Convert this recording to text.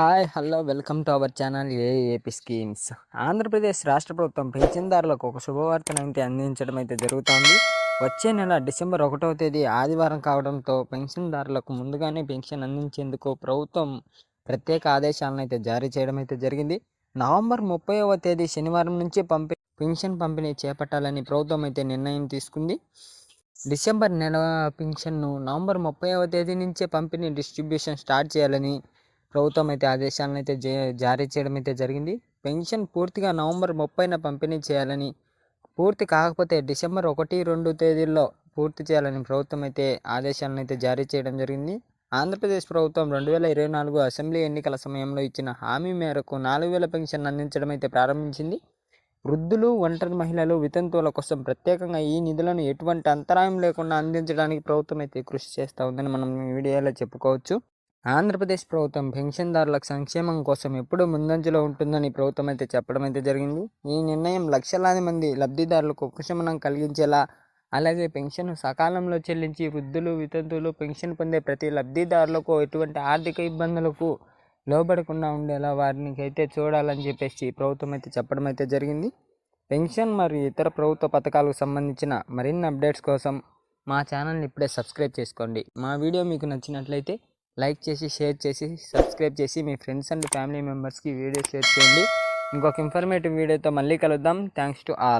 Hi hello welcome to our channel AP schemes. Andhra Pradesh రాష్ట్ర ప్రభుత్వం పింఛన్దారులకు ఒక శుభవార్తనైతే అందించడం అయితే జరుగుతోంది. వచ్చే నెల డిసెంబర్ 1వ తేదీ ఆదివారం కావడంతో పెన్షన్దారులకు ముందుగానే పెన్షన్ అందించేందుకు ప్రభుత్వం ప్రత్యేక ఆదేశాలను అయితే జారీ చేయడం అయితే జరిగింది. నవంబర్ 30వ తేదీ శనివారం నుంచి పెన్షన్ పంపిణీ చేపట్టాలని ప్రభుత్వం అయితే నిర్ణయం తీసుకుంది. డిసెంబర్ నెల పెన్షన్ను నవంబర్ 30వ తేదీ నుంచే పంపిణీ డిస్ట్రిబ్యూషన్ స్టార్ట్ చేయాలని ప్రభుత్వం అయితే ఆదేశాలను అయితే జారీ చేయడం అయితే జరిగింది. పెన్షన్ పూర్తిగా నవంబర్ 30న పంపిణీ చేయాలని, పూర్తి కాకపోతే డిసెంబర్ 1, 2 తేదీల్లో పూర్తి చేయాలని ప్రభుత్వం అయితే ఆదేశాలను అయితే జారీ చేయడం జరిగింది. ఆంధ్రప్రదేశ్ ప్రభుత్వం 2024 అసెంబ్లీ ఎన్నికల సమయంలో ఇచ్చిన హామీ మేరకు 4000 పెన్షన్ అందించడం అయితే ప్రారంభించింది. వృద్ధులు, ఒంటరి మహిళలు, వితంతువుల కోసం ప్రత్యేకంగా ఈ నిధులను ఎటువంటి అంతరాయం లేకుండా అందించడానికి ప్రభుత్వం అయితే కృషి చేస్తూ ఉందని మనం ఈ వీడియోలో చెప్పుకోవచ్చు. ఆంధ్రప్రదేశ్ ప్రభుత్వం పెన్షన్దారుల సంక్షేమం కోసం ఎప్పుడూ ముందంజలో ఉంటుందని ప్రభుత్వం అయితే చెప్పడం అయితే జరిగింది. ఈ నిర్ణయం లక్షలాది మంది లబ్ధిదారులకు ఉపశమనం కలిగించేలా, అలాగే పెన్షన్ సకాలంలో చెల్లించి వృద్ధులు, వితంతువులు, పెన్షన్ పొందే ప్రతి లబ్ధిదారులకు ఎటువంటి ఆర్థిక ఇబ్బందులకు లోబడకుండా ఉండేలా వారిని అయితే చూడాలని చెప్పేసి ప్రభుత్వం అయితే చెప్పడం అయితే జరిగింది. పెన్షన్ మరియు ఇతర ప్రభుత్వ పథకాలకు సంబంధించిన మరిన్ని అప్డేట్స్ కోసం మా ఛానల్ని ఇప్పుడే సబ్స్క్రైబ్ చేసుకోండి. మా వీడియో మీకు నచ్చినట్లయితే లైక్ చేసి, షేర్ చేసి, సబ్స్క్రైబ్ చేసి మీ ఫ్రెండ్స్ అండ్ ఫ్యామిలీ మెంబర్స్కి వీడియో షేర్ చేయండి. ఇంకొక ఇన్ఫర్మేటివ్ వీడియోతో మళ్ళీ కలుద్దాం. Thanks to all.